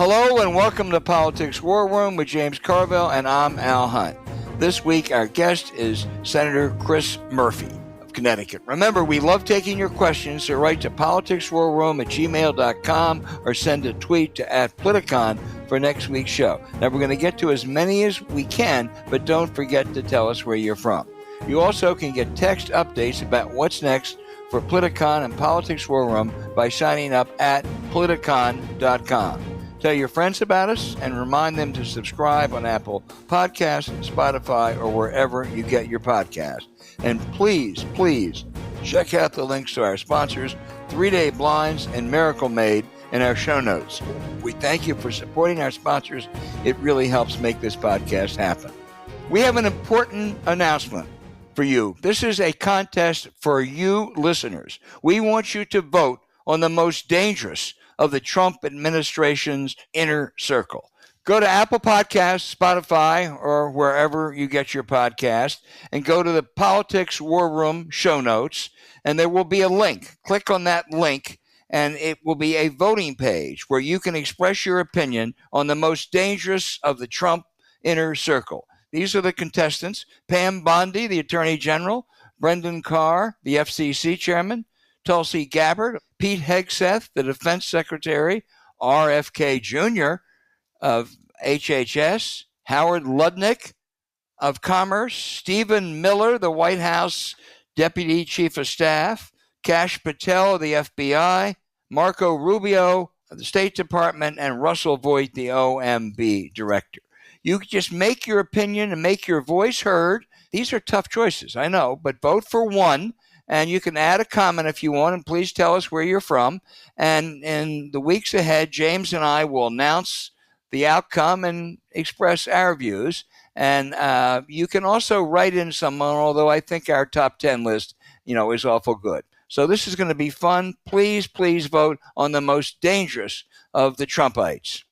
Hello and welcome to Politics War Room with James Carville, and I'm Al Hunt. This week our guest is Senator Chris Murphy of Connecticut. Remember, we love taking your questions, so write to politicswarroom@gmail.com or send a tweet to @Politicon for next week's show. Now, we're going to get to as many as we can, but don't forget to tell us where you're from. You also can get text updates about what's next for Politicon and Politics War Room by signing up at politicon.com. Tell your friends about us and remind them to subscribe on Apple Podcasts, Spotify, or wherever you get your podcast. And please, please check out the links to our sponsors, 3-Day Blinds and Miracle Made, in our show notes. We thank you for supporting our sponsors. It really helps make this podcast happen. We have an important announcement for you. This is a contest for you listeners. We want you to vote on the most dangerous of the Trump administration's inner circle. Go to Apple Podcasts, Spotify, or wherever you get your podcast, and go to the Politics War Room show notes, and there will be a link. Click on that link, and it will be a voting page where you can express your opinion on the most dangerous of the Trump inner circle. These are the contestants: Pam Bondi, the Attorney General; Brendan Carr, the FCC Chairman; Tulsi Gabbard; Pete Hegseth, the Defense Secretary; RFK Jr. of HHS; Howard Lutnick of Commerce; Stephen Miller, the White House Deputy Chief of Staff; Kash Patel of the FBI; Marco Rubio of the State Department; and Russell Voigt, the OMB Director. You can just make your opinion and make your voice heard. These are tough choices, I know, but vote for one. And you can add a comment if you want, and please tell us where you're from. And in the weeks ahead, James and I will announce the outcome and express our views. And you can also write in someone, although I think our top 10 list, is awful good. So this is going to be fun. Please, please vote on the most dangerous of the Trumpites.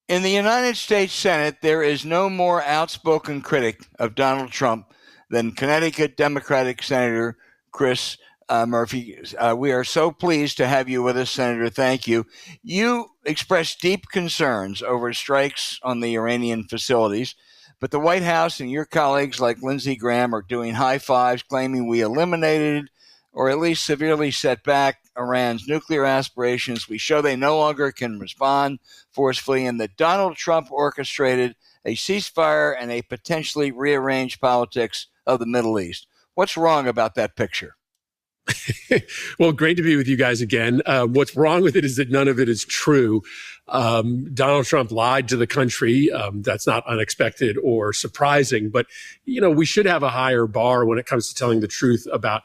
In the United States Senate, there is no more outspoken critic of Donald Trump than Connecticut Democratic Senator Chris Murphy. We are so pleased to have you with us, Senator. Thank you. You expressed deep concerns over strikes on the Iranian facilities, but the White House and your colleagues like Lindsey Graham are doing high fives, claiming we eliminated or at least severely set back Iran's nuclear aspirations. We show they no longer can respond forcefully, and that Donald Trump orchestrated a ceasefire and a potentially rearranged politics of the Middle East. What's wrong about that picture? Well, great to be with you guys again. What's wrong with it is that none of it is true. Donald Trump lied to the country. That's not unexpected or surprising, but, we should have a higher bar when it comes to telling the truth about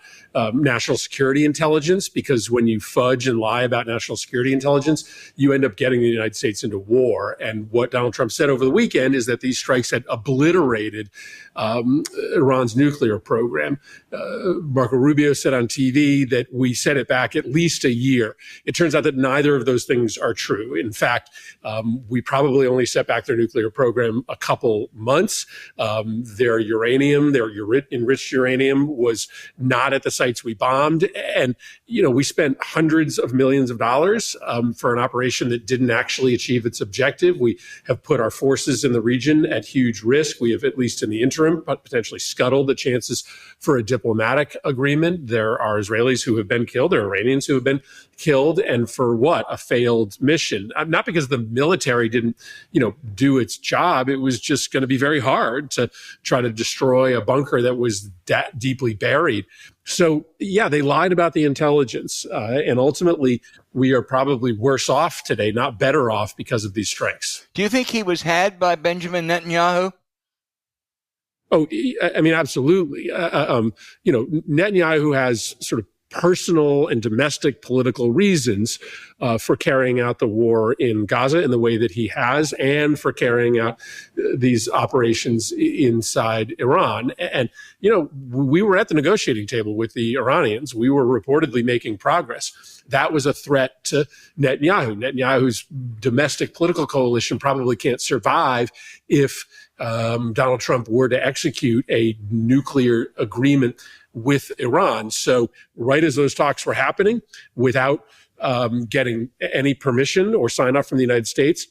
national security intelligence, because when you fudge and lie about national security intelligence, you end up getting the United States into war. And what Donald Trump said over the weekend is that these strikes had obliterated Iran's nuclear program. Marco Rubio said on TV that we set it back at least a year. It turns out that neither of those things are true. In fact, we probably only set back their nuclear program a couple months. Their enriched uranium was not at the sites we bombed. And, we spent hundreds of millions of dollars for an operation that didn't actually achieve its objective. We have put our forces in the region at huge risk. We have, at least in the interim, potentially scuttled the chances for a diplomatic agreement. There are Israelis who have been killed. There are Iranians who have been killed. And for what? A failed mission. Not because the military didn't, do its job. It was just going to be very hard to try to destroy a bunker that was that deeply buried. So, yeah, they lied about the intelligence. And ultimately, we are probably worse off today, not better off, because of these strikes. Do you think he was had by Benjamin Netanyahu? Oh, I mean, absolutely. Netanyahu has sort of personal and domestic political reasons for carrying out the war in Gaza in the way that he has, and for carrying out these operations inside Iran. And, we were at the negotiating table with the Iranians. We were reportedly making progress. That was a threat to Netanyahu. Netanyahu's domestic political coalition probably can't survive if Donald Trump were to execute a nuclear agreement with Iran. So right as those talks were happening, without getting any permission or sign off from the United States,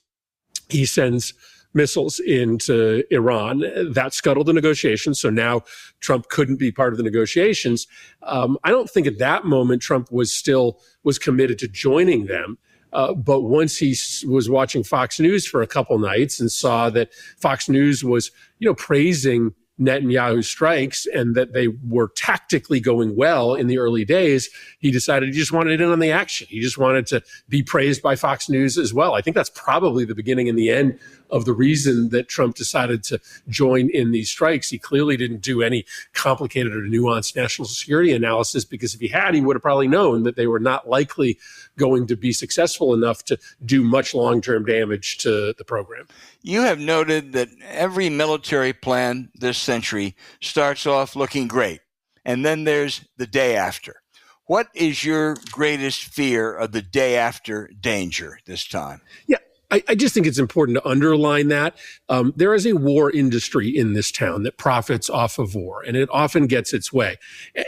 he sends missiles into Iran. That scuttled the negotiations. So now Trump couldn't be part of the negotiations. I don't think at that moment Trump was committed to joining them. But once he was watching Fox News for a couple nights and saw that Fox News was, praising Netanyahu's strikes and that they were tactically going well in the early days, he decided he just wanted in on the action. He just wanted to be praised by Fox News as well. I think that's probably the beginning and the end of the reason that Trump decided to join in these strikes. He clearly didn't do any complicated or nuanced national security analysis, because if he had, he would have probably known that they were not likely going to be successful enough to do much long-term damage to the program. You have noted that every military plan this century starts off looking great, and then there's the day after. What is your greatest fear of the day after danger this time? Yeah, I just think it's important to underline that. There is a war industry in this town that profits off of war, and it often gets its way.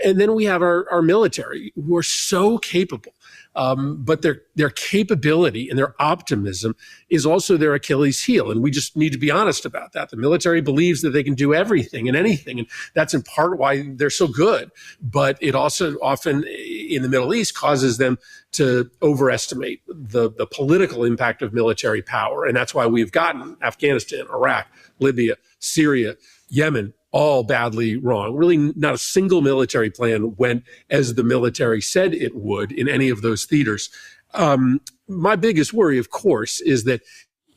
And then we have our military, who are so capable. But their capability and their optimism is also their Achilles heel. And we just need to be honest about that. The military believes that they can do everything and anything. And that's in part why they're so good. But it also often in the Middle East causes them to overestimate the political impact of military power. And that's why we've gotten Afghanistan, Iraq, Libya, Syria, Yemen, all badly wrong. Really, not a single military plan went as the military said it would in any of those theaters. My biggest worry, of course, is that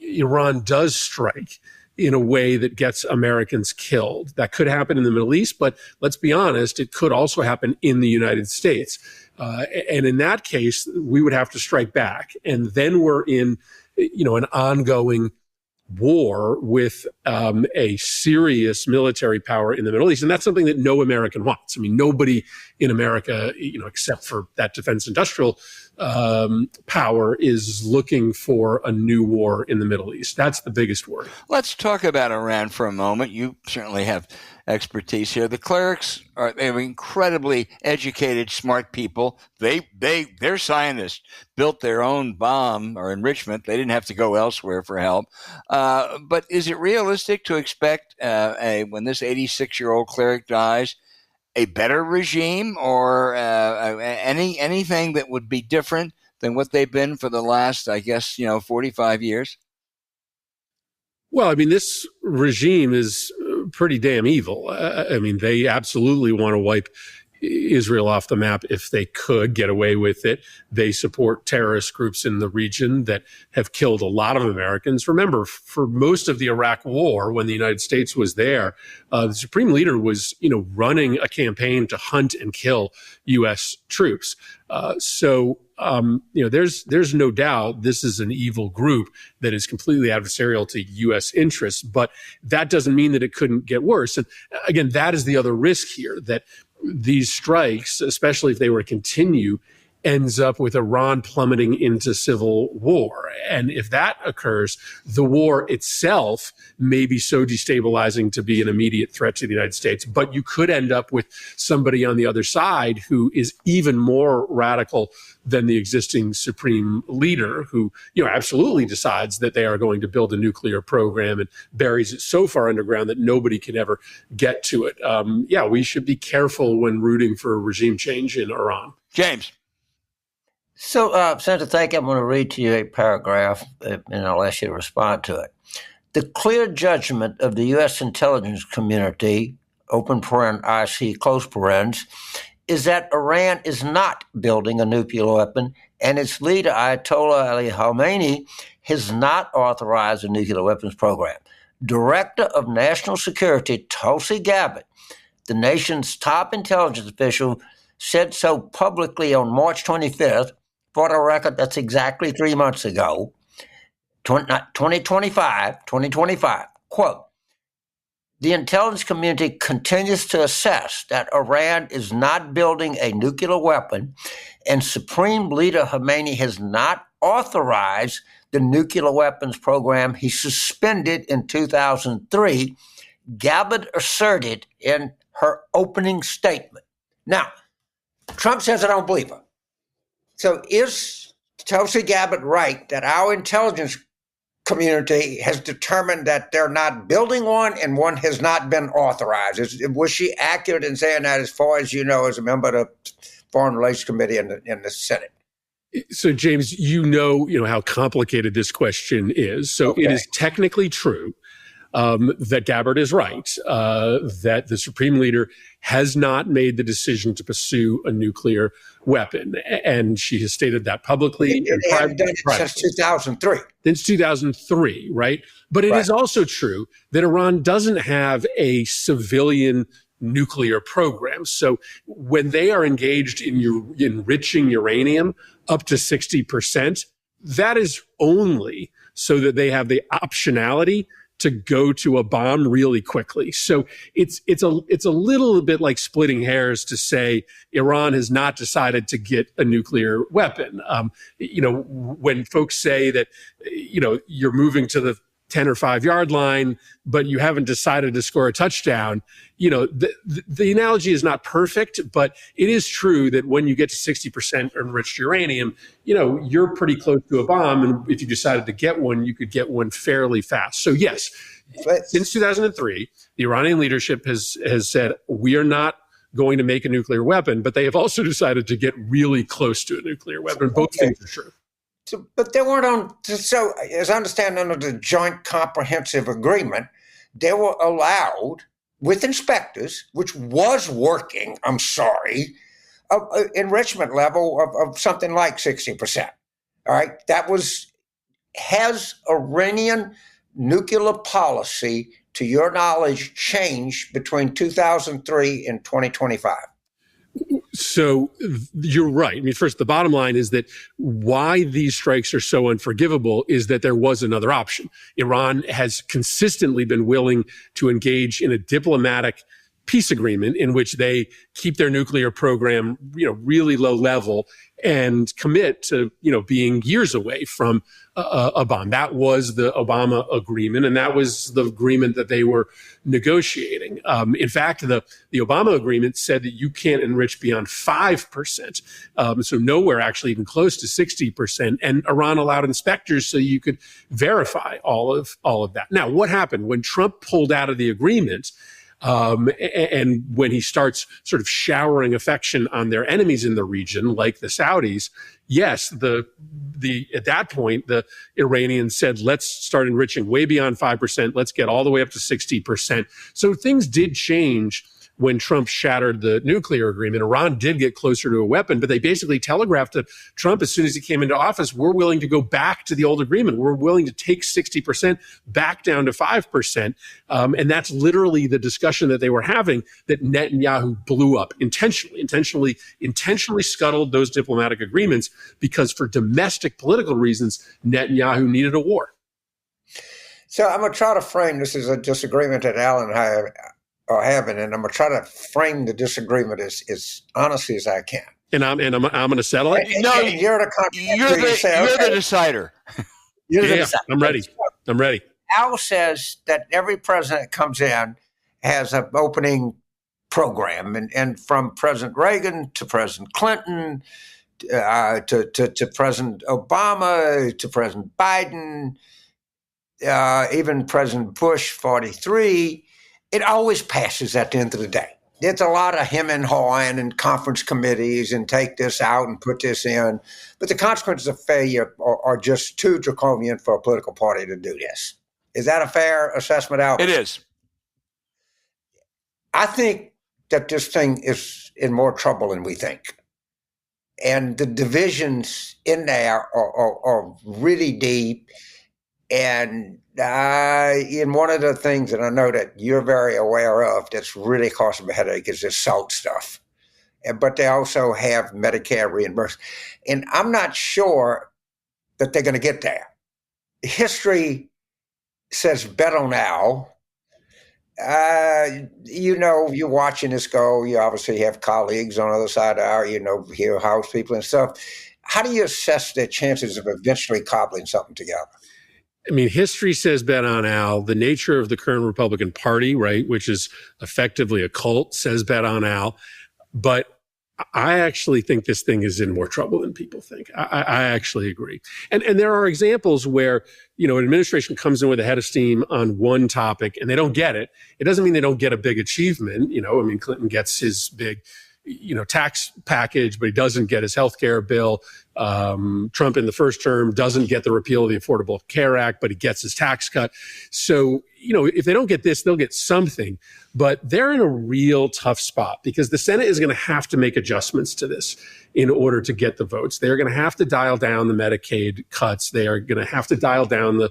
Iran does strike in a way that gets Americans killed. That could happen in the Middle East, but let's be honest, it could also happen in the United States. And in that case, we would have to strike back. And then we're in, an ongoing war with a serious military power in the Middle East. And that's something that no American wants. I mean, nobody in America, except for that defense industrial power, is looking for a new war in the Middle East. That's the biggest worry. Let's talk about Iran for a moment. You certainly have expertise here. The clerics they're incredibly educated, smart people. They're scientists, built their own bomb or enrichment. They didn't have to go elsewhere for help. But is it realistic to expect when this 86-year-old cleric dies, a better regime or anything that would be different than what they've been for the last, 45 years? Well, I mean, this regime is pretty damn evil. They absolutely want to wipe Israel off the map if they could get away with it. They support terrorist groups in the region that have killed a lot of Americans. Remember, for most of the Iraq War, when the United States was there, the Supreme Leader was, running a campaign to hunt and kill U.S. troops. There's no doubt this is an evil group that is completely adversarial to U.S. interests, but that doesn't mean that it couldn't get worse. And again, that is the other risk here, that these strikes, especially if they were to continue, ends up with Iran plummeting into civil war. And if that occurs, the war itself may be so destabilizing to be an immediate threat to the United States. But you could end up with somebody on the other side who is even more radical than the existing supreme leader, who, absolutely decides that they are going to build a nuclear program and buries it so far underground that nobody can ever get to it. We should be careful when rooting for a regime change in Iran. James. So, Senator, thank you. I'm going to read to you a paragraph, and I'll ask you to respond to it. The clear judgment of the U.S. intelligence community, open paren, IC, close parens, is that Iran is not building a nuclear weapon, and its leader, Ayatollah Ali Khamenei, has not authorized a nuclear weapons program. Director of National Security, Tulsi Gabbard, the nation's top intelligence official, said so publicly on March 25th. For the record, that's exactly 3 months ago, 2025, quote, the intelligence community continues to assess that Iran is not building a nuclear weapon, and Supreme Leader Khamenei has not authorized the nuclear weapons program he suspended in 2003, Gabbard asserted in her opening statement. Now, Trump says I don't believe her. So is Tulsi Gabbard right that our intelligence community has determined that they're not building one and one has not been authorized. Was she accurate in saying that, as far as you know, as a member of the Foreign Relations Committee in the Senate? So, James, you know how complicated this question is. So okay. It is technically true that Gabbard is right, that the Supreme Leader has not made the decision to pursue a nuclear weapon. And she has stated that publicly. They haven't done it since 2003. Since 2003, right? But it is also true that Iran doesn't have a civilian nuclear program. So when they are engaged in enriching uranium up to 60%, that is only so that they have the optionality to go to a bomb really quickly. So it's a little bit like splitting hairs to say Iran has not decided to get a nuclear weapon. When folks say that, you're moving to the 10 or 5 yard line, but you haven't decided to score a touchdown. The analogy is not perfect, but it is true that when you get to 60% enriched uranium, you're pretty close to a bomb. And if you decided to get one, you could get one fairly fast. So yes, since 2003, the Iranian leadership has said, we are not going to make a nuclear weapon, but they have also decided to get really close to a nuclear weapon. Both things are true. So, but they weren't on. So, as I understand, under the Joint Comprehensive Agreement, they were allowed, with inspectors, which was working, I'm sorry, enrichment level of something like 60%. All right. Has Iranian nuclear policy, to your knowledge, changed between 2003 and 2025? So you're right. I mean, first, the bottom line is that why these strikes are so unforgivable is that there was another option. Iran has consistently been willing to engage in a diplomatic peace agreement in which they keep their nuclear program, really low level and commit to, being years away from a bomb. That was the Obama agreement, and that was the agreement that they were negotiating. In fact, the Obama agreement said that you can't enrich beyond 5%, so nowhere actually even close to 60%. And Iran allowed inspectors so you could verify all of that. Now, what happened when Trump pulled out of the agreement? And when he starts sort of showering affection on their enemies in the region, like the Saudis, yes, at that point, the Iranians said, let's start enriching way beyond 5%. Let's get all the way up to 60%. So things did change when Trump shattered the nuclear agreement. Iran did get closer to a weapon, but they basically telegraphed to Trump as soon as he came into office, we're willing to go back to the old agreement. We're willing to take 60% back down to 5%. And that's literally the discussion that they were having that Netanyahu blew up intentionally scuttled those diplomatic agreements because for domestic political reasons, Netanyahu needed a war. So I'm going to try to frame this as a disagreement that Alan and I are having, and I'm going to try to frame the disagreement as honestly as I can. And I'm going to settle it. No, you're the decider. I'm ready. Al says that every president that comes in has an opening program, and from President Reagan to President Clinton to President Obama to President Biden, even President Bush 43. It always passes at the end of the day. It's a lot of him and hawing and conference committees and take this out and put this in. But the consequences of failure are just too draconian for a political party to do this. Is that a fair assessment, Al? It is. I think that this thing is in more trouble than we think. And the divisions in there are really deep. And in one of the things that I know that you're very aware of that's really causing a headache is this SALT stuff. But they also have Medicare reimbursement. And I'm not sure that they're going to get there. History says bet on Al. You're watching this go. You obviously have colleagues on the other side of our, here, House people and stuff. How do you assess their chances of eventually cobbling something together? I mean, history says bet on Al. The nature of the current Republican Party, right, which is effectively a cult, says bet on Al. But I actually think this thing is in more trouble than people think. I actually agree. And there are examples where, an administration comes in with a head of steam on one topic and they don't get it. It doesn't mean they don't get a big achievement. Clinton gets his big, tax package, but he doesn't get his health care bill. Trump in the first term doesn't get the repeal of the Affordable Care Act, but he gets his tax cut. So, if they don't get this, they'll get something. But they're in a real tough spot because the Senate is going to have to make adjustments to this in order to get the votes. They're going to have to dial down the Medicaid cuts. They are going to have to dial down the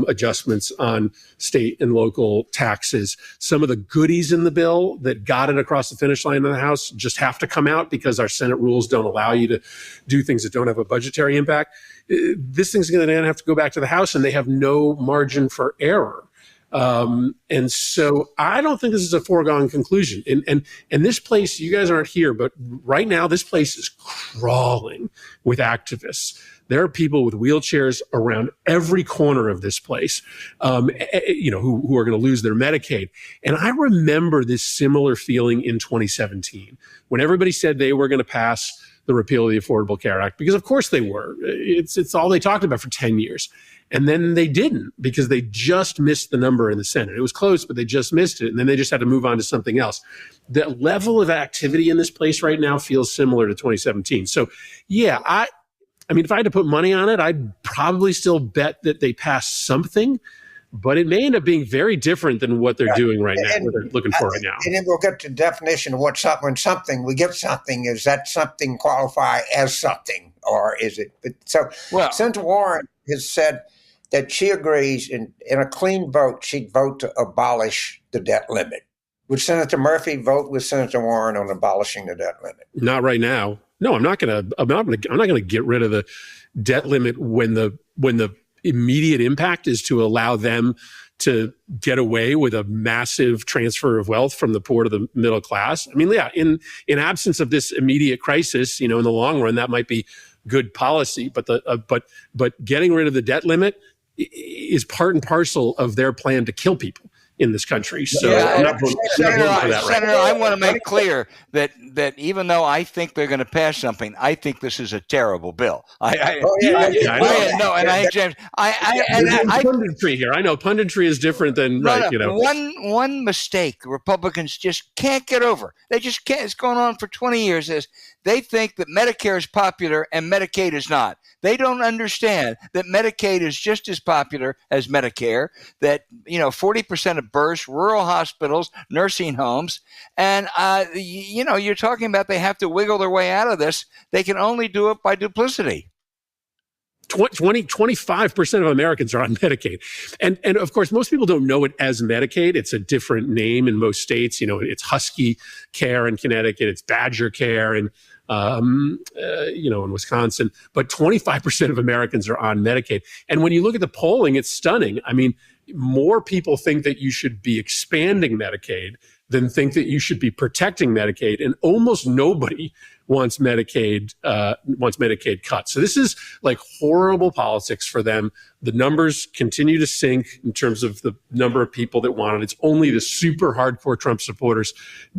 adjustments on state and local taxes. Some of the goodies in the bill that got it across the finish line in the House just have to come out because our Senate rules don't allow you to do things that don't have a budgetary impact. This thing's going to have to go back to the House, and they have no margin for error. And so I don't think this is a foregone conclusion. And this place, you guys aren't here, but right now this place is crawling with activists. There are people with wheelchairs around every corner of this place, who are going to lose their Medicaid. And I remember this similar feeling in 2017 when everybody said they were going to pass the repeal of the Affordable Care Act, because of course they were. It's all they talked about for 10 years. And then they didn't because they just missed the number in the Senate. It was close, but they just missed it. And then they just had to move on to something else. The level of activity in this place right now feels similar to 2017. So yeah, I mean, if I had to put money on it, I'd probably still bet that they pass something, but it may end up being very different than what they're doing right now, what they're looking for right now. And then we'll get to the definition of what something, we get something, is that something qualify as something, or is it? Senator Warren has said that she agrees in a clean vote, she'd vote to abolish the debt limit. Would Senator Murphy vote with Senator Warren on abolishing the debt limit? Not right now. No, I'm not going to get rid of the debt limit when the immediate impact is to allow them to get away with a massive transfer of wealth from the poor to the middle class. I mean, yeah, in absence of this immediate crisis, in the long run, that might be good policy. But but getting rid of the debt limit is part and parcel of their plan to kill people in this country. So Senator, I want to make clear that even though I think they're going to pass something, I think this is a terrible bill. Punditry here. I know punditry is different than One mistake Republicans just can't get over. They just can't. It's going on for 20 years. Is they think that Medicare is popular and Medicaid is not. They don't understand that Medicaid is just as popular as Medicare, that 40% of births, rural hospitals, nursing homes, and you're talking about they have to wiggle their way out of this. They can only do it by duplicity. 25% of Americans are on Medicaid. And of course, most people don't know it as Medicaid. It's a different name in most states. It's Husky Care in Connecticut. It's Badger Care in Wisconsin. But 25% of Americans are on Medicaid. And when you look at the polling, it's stunning. I mean, more people think that you should be expanding Medicaid than think that you should be protecting Medicaid. And almost nobody wants Medicaid cut. So this is like horrible politics for them. The numbers continue to sink in terms of the number of people that want it. It's only the super hardcore Trump supporters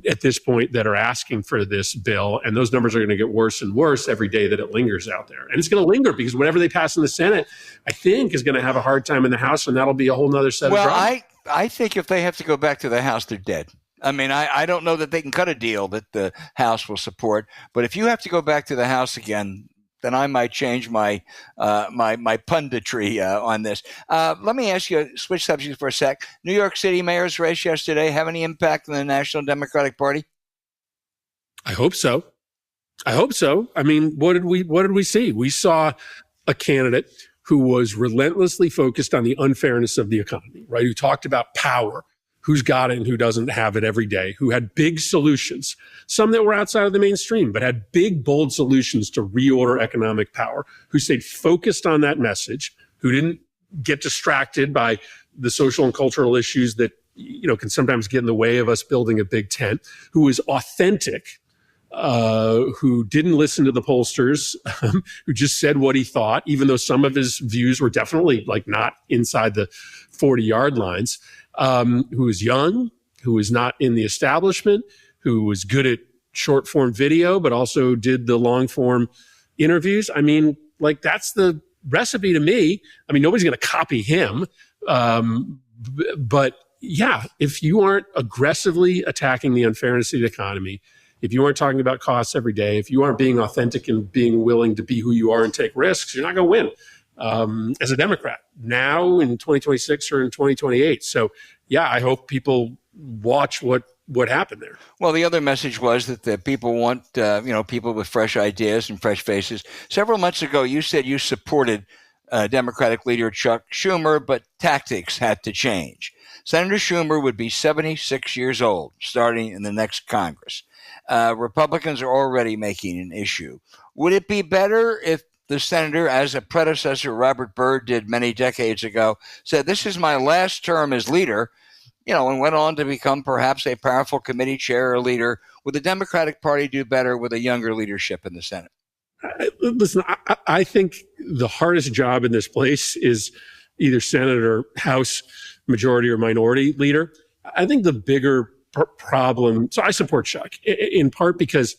at this point that are asking for this bill. And those numbers are going to get worse and worse every day that it lingers out there. And it's going to linger because whatever they pass in the Senate, I think, is going to have a hard time in the House. And that'll be a whole nother set of drama. I think if they have to go back to the House, they're dead. I mean, I don't know that they can cut a deal that the House will support. But if you have to go back to the House again, then I might change my punditry on this. Let me ask you, switch subjects for a sec. New York City mayor's race yesterday have any impact on the National Democratic Party? I hope so. I mean, what did we see? We saw a candidate who was relentlessly focused on the unfairness of the economy, right? Who talked about power, who's got it and who doesn't have it every day, who had big solutions, some that were outside of the mainstream, but had big, bold solutions to reorder economic power, who stayed focused on that message, who didn't get distracted by the social and cultural issues that, can sometimes get in the way of us building a big tent, who was authentic, who didn't listen to the pollsters, who just said what he thought, even though some of his views were definitely not inside the 40-yard lines. Who was young, who was not in the establishment, who was good at short form video, but also did the long form interviews. I mean, like, that's the recipe to me. I mean, nobody's going to copy him. But yeah, if you aren't aggressively attacking the unfairness of the economy, if you aren't talking about costs every day, if you aren't being authentic and being willing to be who you are and take risks, you're not going to win as a Democrat now in 2026 or in 2028. So yeah, I hope people watch what happened there. Well, the other message was that the people want, people with fresh ideas and fresh faces. Several months ago, you said you supported Democratic leader Chuck Schumer, but tactics had to change. Senator Schumer would be 76 years old starting in the next Congress. Republicans are already making an issue. Would it be better if the senator, as a predecessor Robert Byrd did many decades ago, said, "This is my last term as leader," and went on to become perhaps a powerful committee chair or leader? Would the Democratic Party do better with a younger leadership in the Senate? Listen, I think the hardest job in this place is either Senate or House Majority or Minority Leader. I think the bigger problem, so I support Chuck in part because,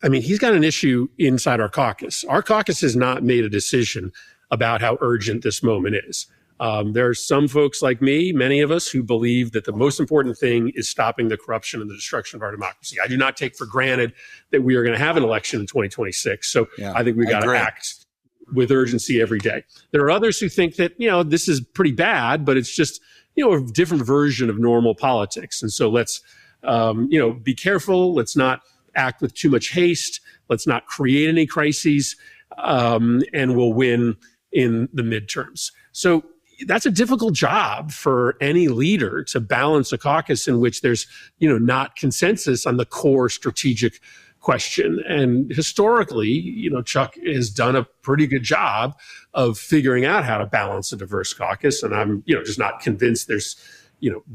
I mean, he's got an issue inside our caucus. Our caucus has not made a decision about how urgent this moment is. There are some folks like me, many of us, who believe that the most important thing is stopping the corruption and the destruction of our democracy. I do not take for granted that we are going to have an election in 2026. So yeah, I think we've got to act with urgency every day. There are others who think that, this is pretty bad, but it's just, a different version of normal politics. And so let's, be careful. Let's not act with too much haste. Let's not create any crises, and we'll win in the midterms. So that's a difficult job for any leader, to balance a caucus in which there's, not consensus on the core strategic question. And historically, Chuck has done a pretty good job of figuring out how to balance a diverse caucus. And I'm, just not convinced there's,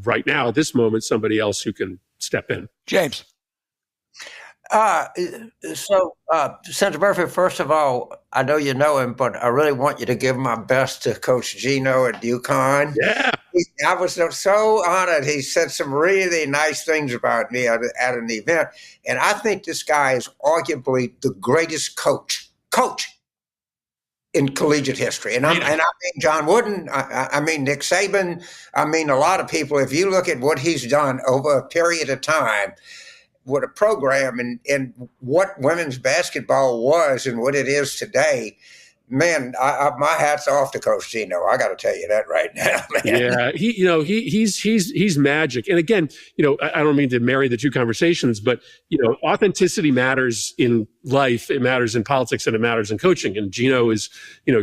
right now at this moment, somebody else who can step in. James. Senator Murphy, first of all, I know you know him, but I really want you to give my best to Coach Gino at UConn. Yeah. I was so honored. He said some really nice things about me at an event. And I think this guy is arguably the greatest coach in collegiate history. And I mean John Wooden, I mean Nick Saban, I mean a lot of people. If you look at what he's done over a period of time, what a program and what women's basketball was and what it is today, man, my hat's off to Coach Gino. I got to tell you that right now, man. Yeah, he's magic. And again, I don't mean to marry the two conversations, but authenticity matters in life, it matters in politics, and it matters in coaching. And Gino is,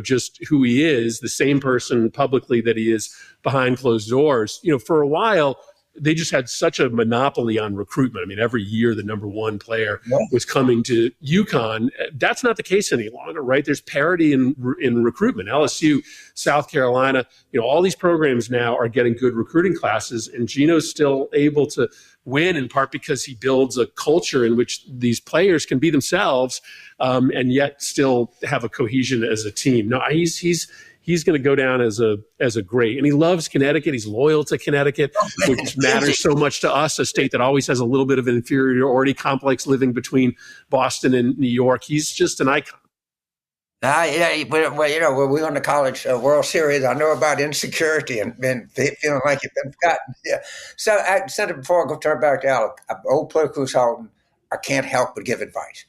just who he is, the same person publicly that he is behind closed doors. For a while, they just had such a monopoly on recruitment. I mean, every year the number one player was coming to UConn. That's not the case any longer, right? There's parity in recruitment. LSU, South Carolina, all these programs now are getting good recruiting classes, and Gino's still able to win in part because he builds a culture in which these players can be themselves, and yet still have a cohesion as a team. No, he's going to go down as a great, and he loves Connecticut. He's loyal to Connecticut, which matters so much to us, a state that always has a little bit of an inferiority complex living between Boston and New York. He's just an icon. When we won the College World Series, I know about insecurity and feeling like you've been forgotten. Yeah. So I said it before I turn back to Alec, old political consultant, I can't help but give advice.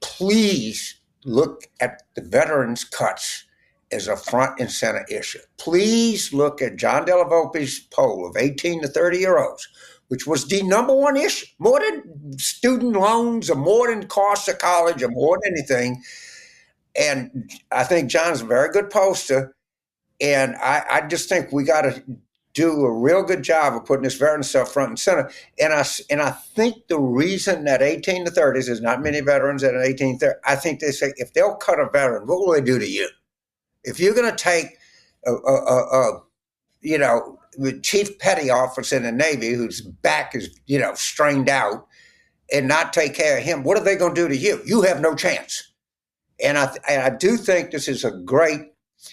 Please look at the veterans' cuts as a front and center issue. Please look at John Della Volpe's poll of 18 to 30-year-olds, which was the number one issue, more than student loans or more than costs of college or more than anything. And I think John's a very good pollster. And I just think we got to do a real good job of putting this veteran stuff front and center. And I think the reason that 18 to 30s, there's not many veterans at an 18 to 30, I think they say, if they'll cut a veteran, what will they do to you? If you're going to take the chief petty officer in the Navy whose back is, strained out and not take care of him, what are they going to do to you? You have no chance. And I do think this is a great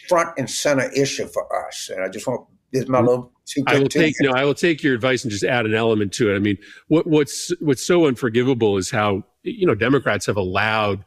front and center issue for us. And I just want is my little I will take your advice and just add an element to it. I mean, what's so unforgivable is how, Democrats have allowed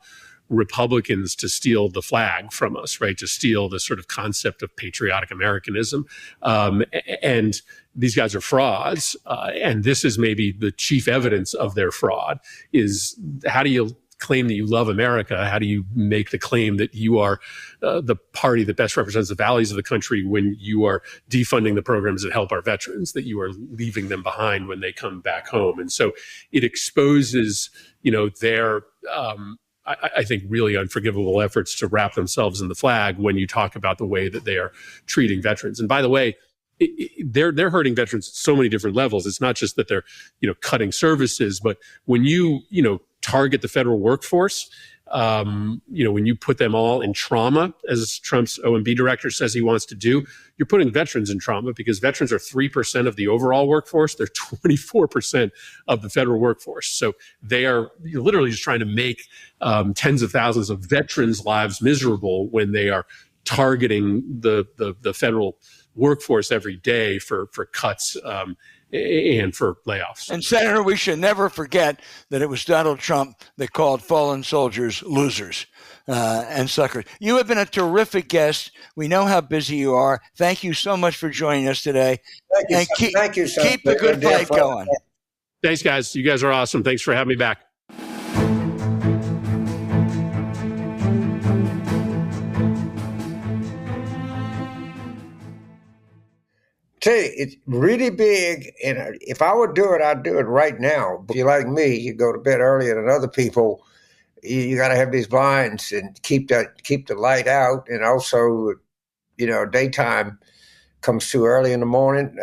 Republicans to steal the flag from us, right? To steal the sort of concept of patriotic Americanism. And these guys are frauds. And this is maybe the chief evidence of their fraud is how do you claim that you love America? How do you make the claim that you are the party that best represents the values of the country when you are defunding the programs that help our veterans, that you are leaving them behind when they come back home? And so it exposes, their, I think, really unforgivable efforts to wrap themselves in the flag when you talk about the way that they are treating veterans. And by the way, they're hurting veterans at so many different levels. It's not just that they're, cutting services, but when you target the federal workforce, when you put them all in trauma, as Trump's OMB director says he wants to do, you're putting veterans in trauma because veterans are 3% of the overall workforce. They're 24% of the federal workforce. So they are literally just trying to make tens of thousands of veterans' lives miserable when they are targeting the federal workforce every day for cuts and for layoffs. And Senator, we should never forget that it was Donald Trump that called fallen soldiers losers and suckers. You have been a terrific guest. We know how busy you are. Thank you so much for joining us today. Thank you, Senator. Keep the good fight going. Thanks, guys. You guys are awesome. Thanks for having me back. Tell you, it's really big, and if I would do it, I'd do it right now. If you're like me, you go to bed earlier than other people. You got to have these blinds and keep the light out, and also, daytime comes too early in the morning.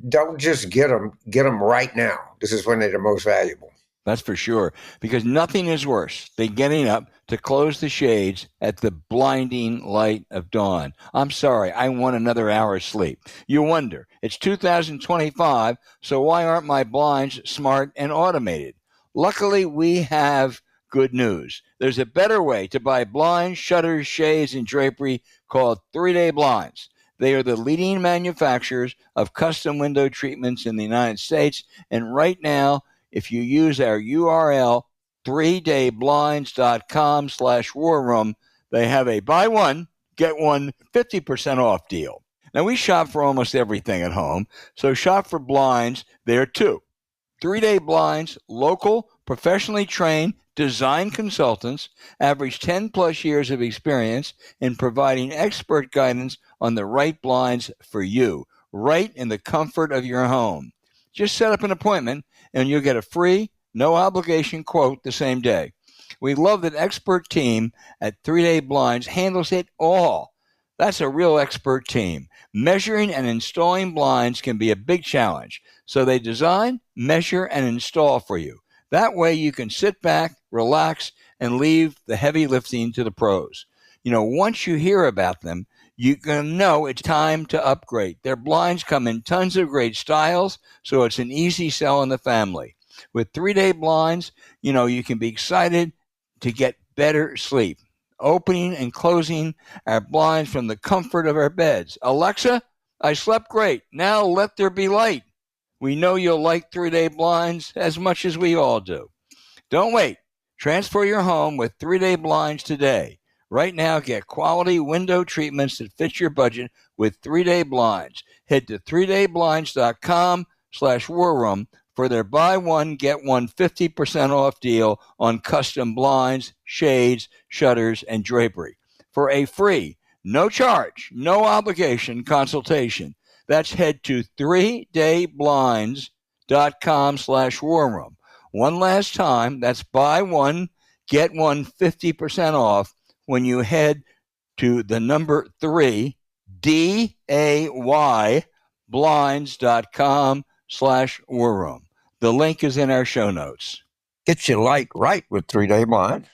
Don't just get them right now. This is when they're the most valuable. That's for sure, because nothing is worse than getting up to close the shades at the blinding light of dawn. I'm sorry, I want another hour's sleep. You wonder, it's 2025, so why aren't my blinds smart and automated? Luckily, we have good news. There's a better way to buy blinds, shutters, shades, and drapery called 3-Day Blinds. They are the leading manufacturers of custom window treatments in the United States, and right now, if you use our URL, 3dayblinds.com/war room, they have a buy one, get one 50% off deal. Now, we shop for almost everything at home, so shop for blinds there too. 3-Day Blinds, local, professionally trained design consultants, average 10 plus years of experience in providing expert guidance on the right blinds for you, right in the comfort of your home. Just set up an appointment and you'll get a free, no obligation quote the same day. We love that expert team at 3-Day Blinds handles it all. That's a real expert team. Measuring and installing blinds can be a big challenge. So they design, measure, and install for you. That way you can sit back, relax, and leave the heavy lifting to the pros. Once you hear about them, you can know it's time to upgrade. Their blinds come in tons of great styles, so it's an easy sell in the family. With 3-Day Blinds, you can be excited to get better sleep. Opening and closing our blinds from the comfort of our beds. Alexa, I slept great. Now let there be light. We know you'll like 3-Day Blinds as much as we all do. Don't wait. Transfer your home with 3-Day Blinds today. Right now, get quality window treatments that fit your budget with 3-Day Blinds. Head to 3dayblinds.com/war room for their buy one, get one 50% off deal on custom blinds, shades, shutters, and drapery for a free, no charge, no obligation consultation. That's head to 3dayblinds.com/war room. One last time, that's buy one, get one 50% off when you head to the number 3, DAY, blinds.com/war room. The link is in our show notes. Get your light right with 3-Day Blinds.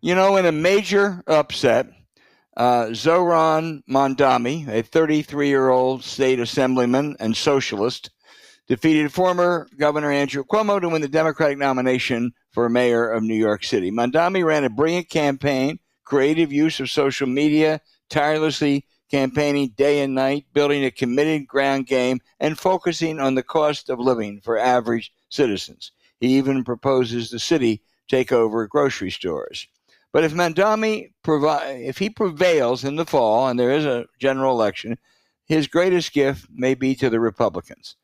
In a major upset, Zohran Mamdani, a 33-year-old state assemblyman and socialist, defeated former Governor Andrew Cuomo to win the Democratic nomination for mayor of New York City. Mamdani ran a brilliant campaign, creative use of social media, tirelessly campaigning day and night, building a committed ground game, and focusing on the cost of living for average citizens. He even proposes the city take over grocery stores. But if Mamdani if he prevails in the fall, and there is a general election, his greatest gift may be to the Republicans.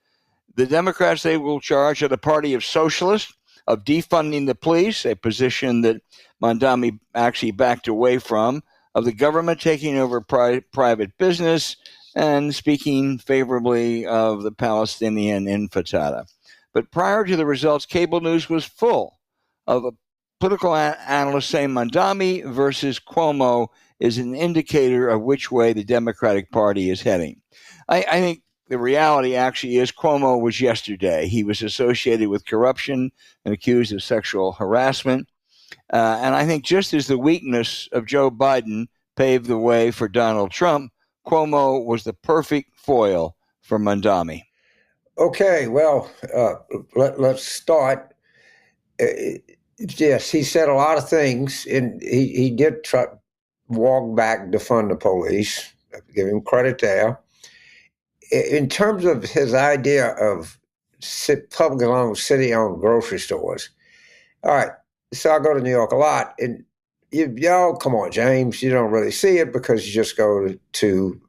The Democrats, they will charge are the party of socialists, of defunding the police, a position that Mamdani actually backed away from, of the government taking over private business, and speaking favorably of the Palestinian Intifada. But prior to the results, cable news was full of political analysts saying Mamdani versus Cuomo is an indicator of which way the Democratic Party is heading. I think the reality actually is Cuomo was yesterday. He was associated with corruption and accused of sexual harassment. And I think just as the weakness of Joe Biden paved the way for Donald Trump, Cuomo was the perfect foil for Mamdani. Okay, well, let's start. Yes, he said a lot of things, and he did walk back, defund the police. Give him credit there. In terms of his idea of public-owned, city-owned grocery stores, all right, so I go to New York a lot, and y'all, come on, James, you don't really see it because you just go to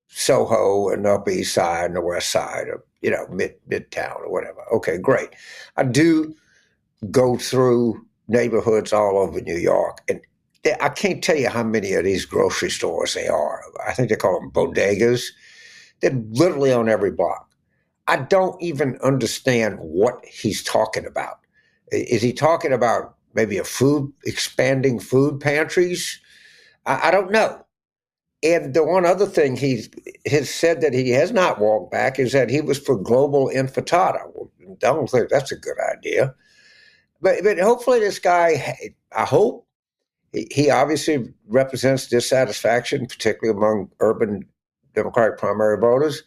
Soho and the Upper East Side and the West Side, or Midtown or whatever. Okay, great. I do go through neighborhoods all over New York, and I can't tell you how many of these grocery stores they are. I think they call them bodegas. They're literally on every block. I don't even understand what he's talking about. Is he talking about maybe expanding food pantries? I don't know. And the one other thing he has said that he has not walked back is that he was for global intifada. Well, I don't think that's a good idea. But hopefully this guy, I hope, he obviously represents dissatisfaction, particularly among urban Democratic primary voters.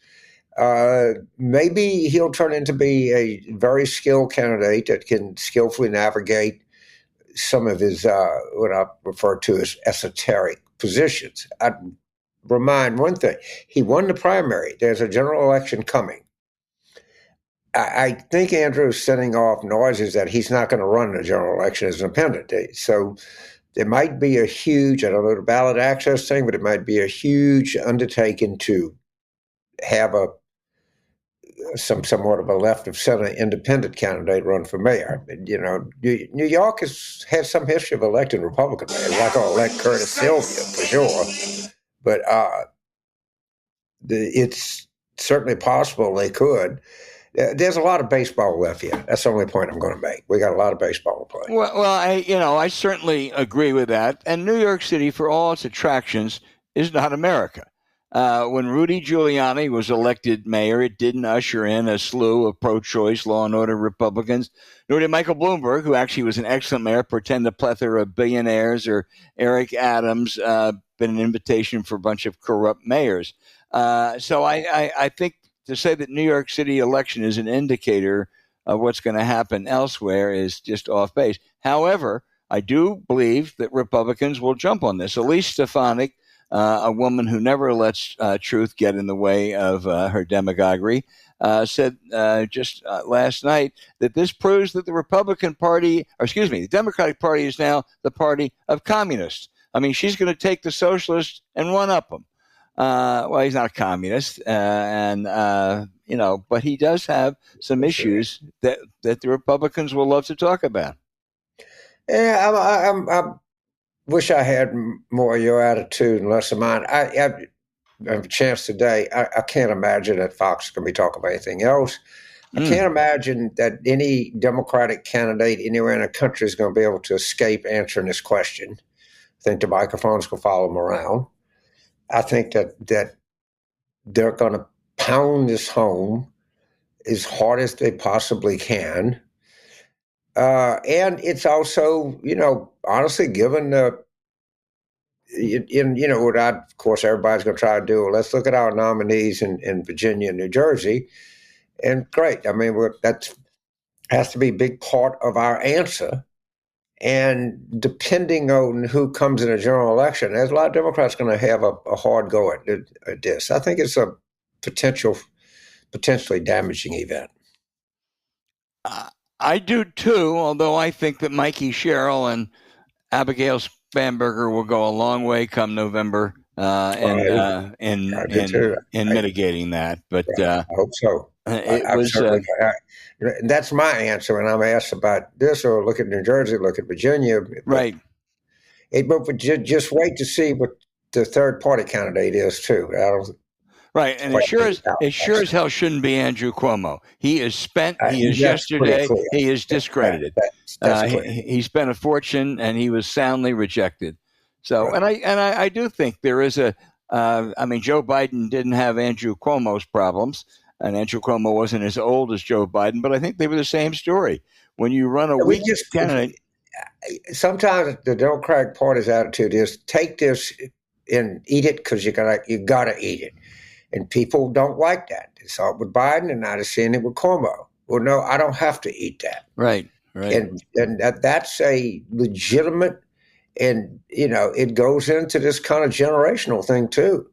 Maybe he'll turn into be a very skilled candidate that can skillfully navigate some of his, what I refer to as esoteric positions. I'd remind one thing. He won the primary. There's a general election coming. I think Andrew is setting off noises that he's not going to run the general election as an independent. So there might be a huge, I don't know the ballot access thing, but it might be a huge undertaking to have somewhat of a left of center independent candidate run for mayor. New York has had some history of electing Republican mayors. They're not going to elect Curtis Sylvia for sure, but it's certainly possible they could. There's a lot of baseball left here. That's the only point I'm going to make. We got a lot of baseball to play. Well, I certainly agree with that. And New York City, for all its attractions, is not America. When Rudy Giuliani was elected mayor, it didn't usher in a slew of pro-choice, law and order Republicans, nor did Michael Bloomberg, who actually was an excellent mayor, pretend a plethora of billionaires, or Eric Adams, been an invitation for a bunch of corrupt mayors. So I think to say that New York City election is an indicator of what's going to happen elsewhere is just off base. However, I do believe that Republicans will jump on this. Elise Stefanik, a woman who never lets truth get in the way of her demagoguery, said just last night that this proves that the Democratic Party is now the party of communists. I mean, she's going to take the socialists and one-up them. Well, he's not a communist, but he does have some issues that the Republicans will love to talk about. Yeah, I wish I had more of your attitude and less of mine. I have a chance today. I can't imagine that Fox is going to be talking about anything else. I can't imagine that any Democratic candidate anywhere in the country is going to be able to escape answering this question. I think the microphones will follow them around. I think that they're going to pound this home as hard as they possibly can. And it's also, honestly, given what of course, everybody's going to try to do. Well, let's look at our nominees in Virginia and New Jersey. And great. I mean, has to be a big part of our answer. And depending on who comes in a general election, there's a lot of Democrats going to have a hard go at this. I think it's a potentially damaging event. I do too, although I think that Mikey Sherrill and Abigail Spanberger will go a long way come November in mitigating that. But I hope so. That's my answer when I'm asked about this, or look at New Jersey, look at Virginia. Right. But just wait to see what the third party candidate is too. Right, and it sure as hell shouldn't be Andrew Cuomo. He is spent. He is yesterday. He is discredited. He spent a fortune, and he was soundly rejected. So, right. and I do think there is a. Joe Biden didn't have Andrew Cuomo's problems, and Andrew Cuomo wasn't as old as Joe Biden, but I think they were the same story. When you run a weak candidate, sometimes the Democratic Party's attitude is take this and eat it because you gotta eat it. And people don't like that. They saw it with Biden, and now they're seeing it with Cuomo. Well, no, I don't have to eat that. Right. And that's a legitimate, and it goes into this kind of generational thing too.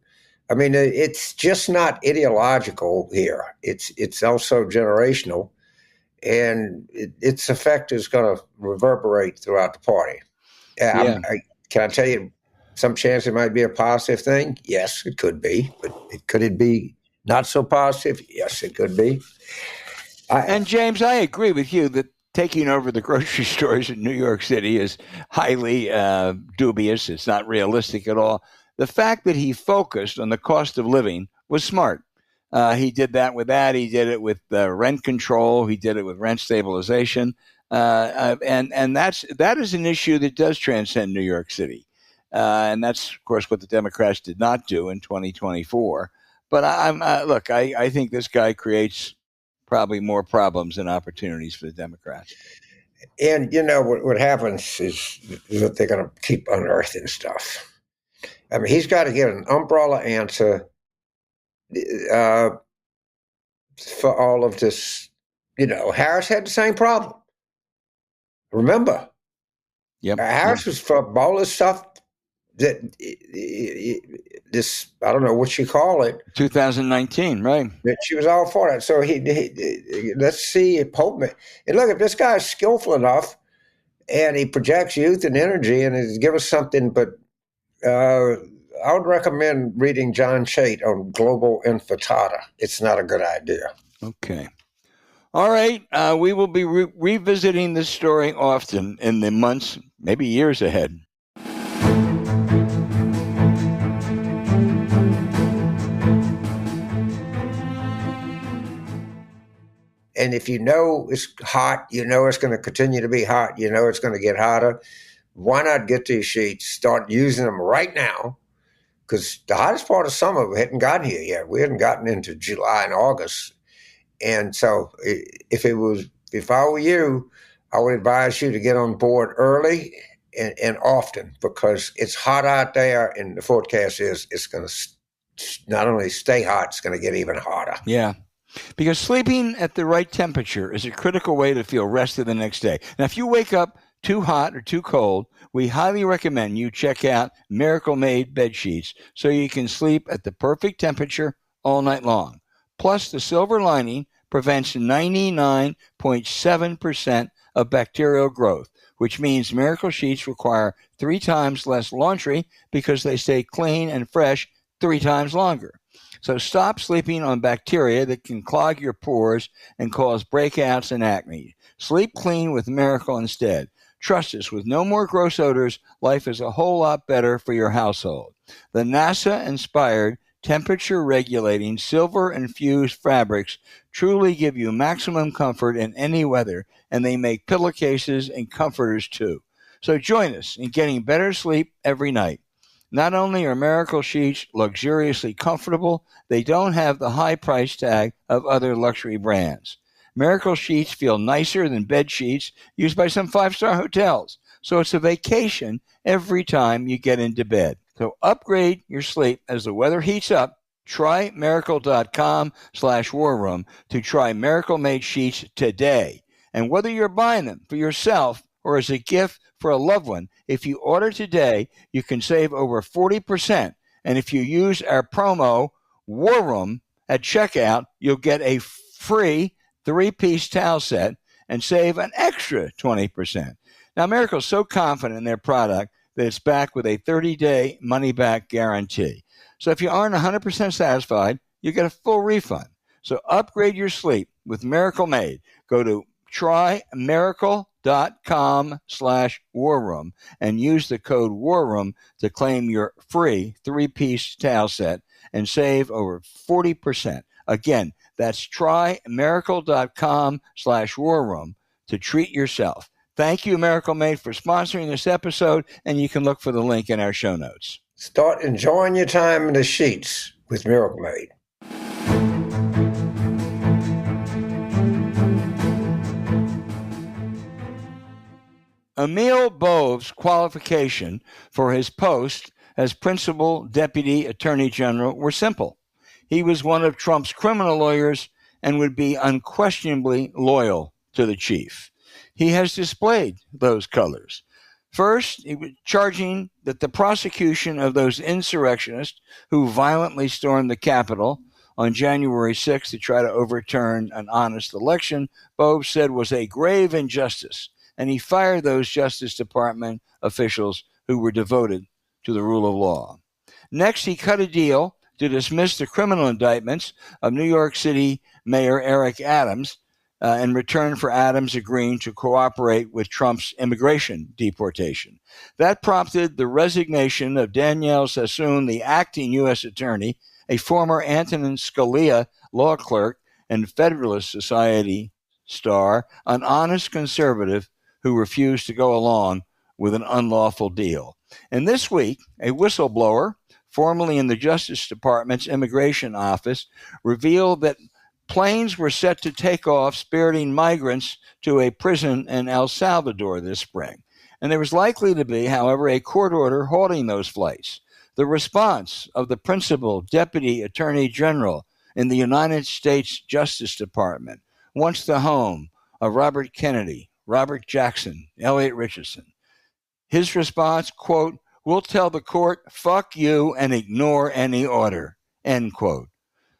I mean, it's just not ideological here. It's also generational, and its effect is going to reverberate throughout the party. Can I tell you? Some chance it might be a positive thing? Yes, it could be. But could it be not so positive? Yes, it could be. And James, I agree with you that taking over the grocery stores in New York City is highly dubious. It's not realistic at all. The fact that he focused on the cost of living was smart. He did that with that. He did it with rent control. He did it with rent stabilization. And that is an issue that does transcend New York City. And that's, of course, what the Democrats did not do in 2024. But I think this guy creates probably more problems than opportunities for the Democrats. And, what happens is that they're going to keep unearthing stuff. I mean, he's got to get an umbrella answer for all of this. Harris had the same problem. Remember? Yep. Harris was for all this stuff. This, I don't know what you call it. 2019, right? That she was all for that. So he let's see if Pope. And look, if this guy's skillful enough, and he projects youth and energy, and he's give us something. But I would recommend reading John Chait on global infantada. It's not a good idea. Okay. All right. We will be revisiting this story often in the months, maybe years ahead. And if it's hot, it's going to continue to be hot, it's going to get hotter, why not get these sheets, start using them right now? Because the hottest part of summer, we hadn't gotten here yet. We hadn't gotten into July and August. And so if I were you, I would advise you to get on board early and often, because it's hot out there, and the forecast is it's going to not only stay hot, it's going to get even hotter. Yeah. Because sleeping at the right temperature is a critical way to feel rested the next day. Now, if you wake up too hot or too cold, we highly recommend you check out Miracle Made bed sheets so you can sleep at the perfect temperature all night long. Plus, the silver lining prevents 99.7% of bacterial growth, which means Miracle Sheets require 3 times less laundry because they stay clean and fresh 3 times longer. So stop sleeping on bacteria that can clog your pores and cause breakouts and acne. Sleep clean with Miracle instead. Trust us, with no more gross odors, life is a whole lot better for your household. The NASA-inspired, temperature-regulating, silver-infused fabrics truly give you maximum comfort in any weather, and they make pillowcases and comforters too. So join us in getting better sleep every night. Not only are Miracle Sheets luxuriously comfortable, they don't have the high price tag of other luxury brands. Miracle Sheets feel nicer than bed sheets used by some 5-star hotels, so it's a vacation every time you get into bed. So upgrade your sleep as the weather heats up. Try miracle.com/warroom to try Miracle Made Sheets today. And whether you're buying them for yourself or as a gift for a loved one, if you order today, you can save over 40%. And if you use our promo War Room at checkout, you'll get a free 3-piece towel set and save an extra 20%. Now, Miracle's so confident in their product that it's backed with a 30-day money-back guarantee. So if you aren't 100% satisfied, you get a full refund. So upgrade your sleep with Miracle Made. Go to trymiracle.com/warroom and use the code warroom to claim your free 3-piece towel set and save over 40%. Again, that's trymiracle.com/warroom to treat yourself. Thank you, Miracle Made, for sponsoring this episode, and you can look for the link in our show notes. Start enjoying your time in the sheets with Miracle Made. Emil Bove's qualification for his post as principal deputy attorney general were simple. He was one of Trump's criminal lawyers and would be unquestionably loyal to the chief. He has displayed those colors. First, he was charging that the prosecution of those insurrectionists who violently stormed the Capitol on January 6th to try to overturn an honest election, Bove said was a grave injustice, and he fired those Justice Department officials who were devoted to the rule of law. Next, he cut a deal to dismiss the criminal indictments of New York City Mayor Eric Adams in return for Adams agreeing to cooperate with Trump's immigration deportation. That prompted the resignation of Danielle Sassoon, the acting U.S. attorney, a former Antonin Scalia law clerk and Federalist Society star, an honest conservative who refused to go along with an unlawful deal. And this week, a whistleblower, formerly in the Justice Department's Immigration Office, revealed that planes were set to take off spiriting migrants to a prison in El Salvador this spring. And there was likely to be, however, a court order halting those flights. The response of the principal deputy attorney general in the United States Justice Department, once the home of Robert Kennedy, Robert Jackson, Elliot Richardson. His response, quote, "We'll tell the court, fuck you and ignore any order," end quote.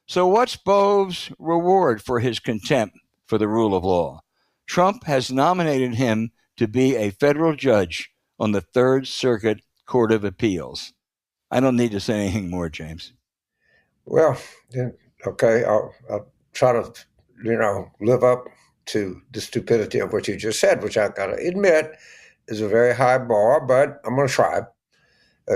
So what's Bove's reward for his contempt for the rule of law? Trump has nominated him to be a federal judge on the Third Circuit Court of Appeals. I don't need to say anything more, James. Well, okay, I'll try to, live up to the stupidity of what you just said, which I've got to admit is a very high bar, but I'm going to try.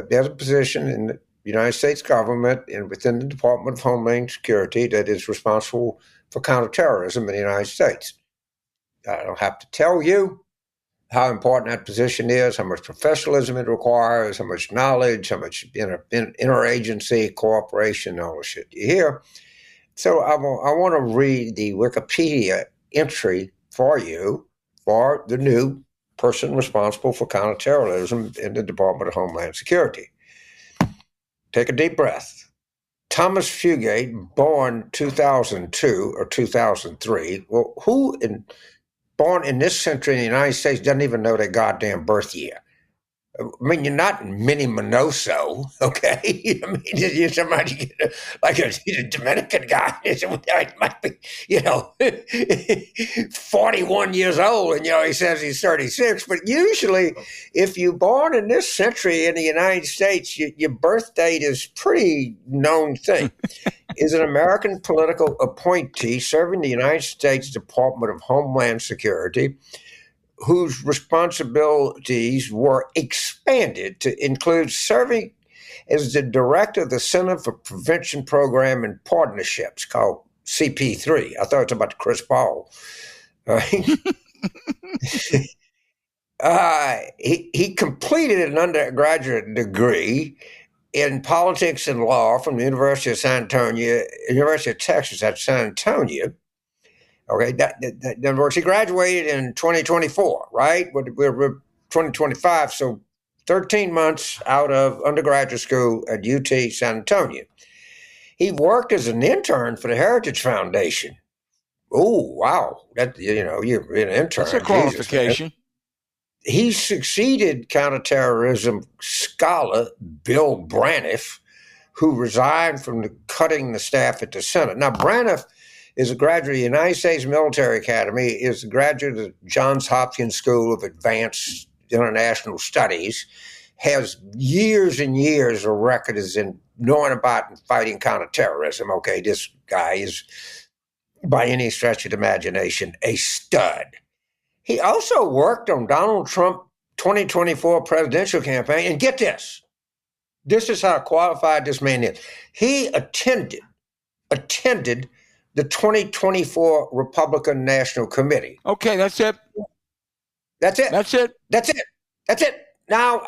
There's a position in the United States government and within the Department of Homeland Security that is responsible for counterterrorism in the United States. I don't have to tell you how important that position is, how much professionalism it requires, how much knowledge, how much interagency cooperation, all the shit you hear. So I want to read the Wikipedia entry for you for the new person responsible for counterterrorism in the Department of Homeland Security. Take a deep breath. Thomas Fugate, born 2002 or 2003. Well, born in this century in the United States doesn't even know their goddamn birth year? I mean, you're not Minnie Minoso, okay? I mean, you're somebody like a Dominican guy. It might be, 41 years old, and, he says he's 36. But usually, if you're born in this century in the United States, your birth date is pretty known thing. Is an American political appointee serving the United States Department of Homeland Security, whose responsibilities were expanded to include serving as the director of the Center for Prevention Program and Partnerships, called CP3. I thought it was about Chris Paul. Right? He completed an undergraduate degree in politics and law from the University of Texas at San Antonio. Okay, that university graduated in 2024, right? We're 2025, so 13 months out of undergraduate school at UT San Antonio. He worked as an intern for the Heritage Foundation. Oh, wow. That, you're an intern. That's a qualification. Jesus. He succeeded counterterrorism scholar Bill Braniff, who resigned from cutting the staff at the Senate. Now, Braniff is a graduate of the United States Military Academy, is a graduate of Johns Hopkins School of Advanced International Studies, has years and years of record as in knowing about and fighting counterterrorism. Okay, this guy is, by any stretch of the imagination, a stud. He also worked on Donald Trump 2024 presidential campaign. And get this. This is how qualified this man is. He attended the 2024 Republican National Committee. Okay, that's it. That's it. That's it. That's it. That's it. Now,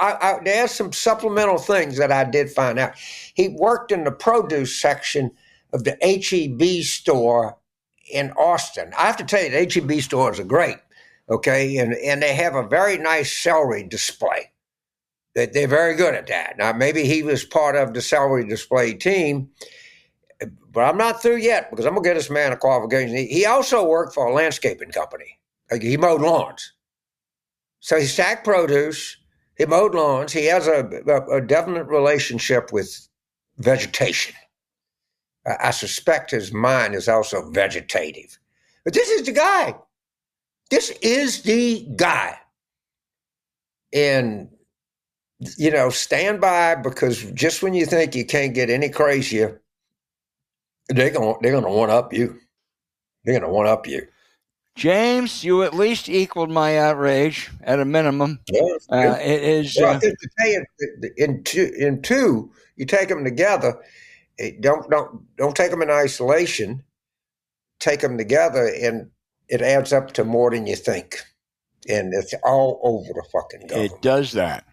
there's some supplemental things that I did find out. He worked in the produce section of the H-E-B store in Austin. I have to tell you, the H-E-B stores are great, okay? And they have a very nice celery display. They're very good at that. Now, maybe he was part of the celery display team, but I'm not through yet because I'm going to get this man a qualification. He also worked for a landscaping company. He mowed lawns. So he stacked produce. He mowed lawns. He has a definite relationship with vegetation. I suspect his mind is also vegetative. But this is the guy. This is the guy. And, stand by, because just when you think you can't get any crazier, they're gonna one up you. They're gonna one up you. James, you at least equaled my outrage at a minimum. Yeah, it is. Well, to tell you, in two, you take them together. Don't take them in isolation. Take them together, and it adds up to more than you think. And it's all over the fucking government. It does that.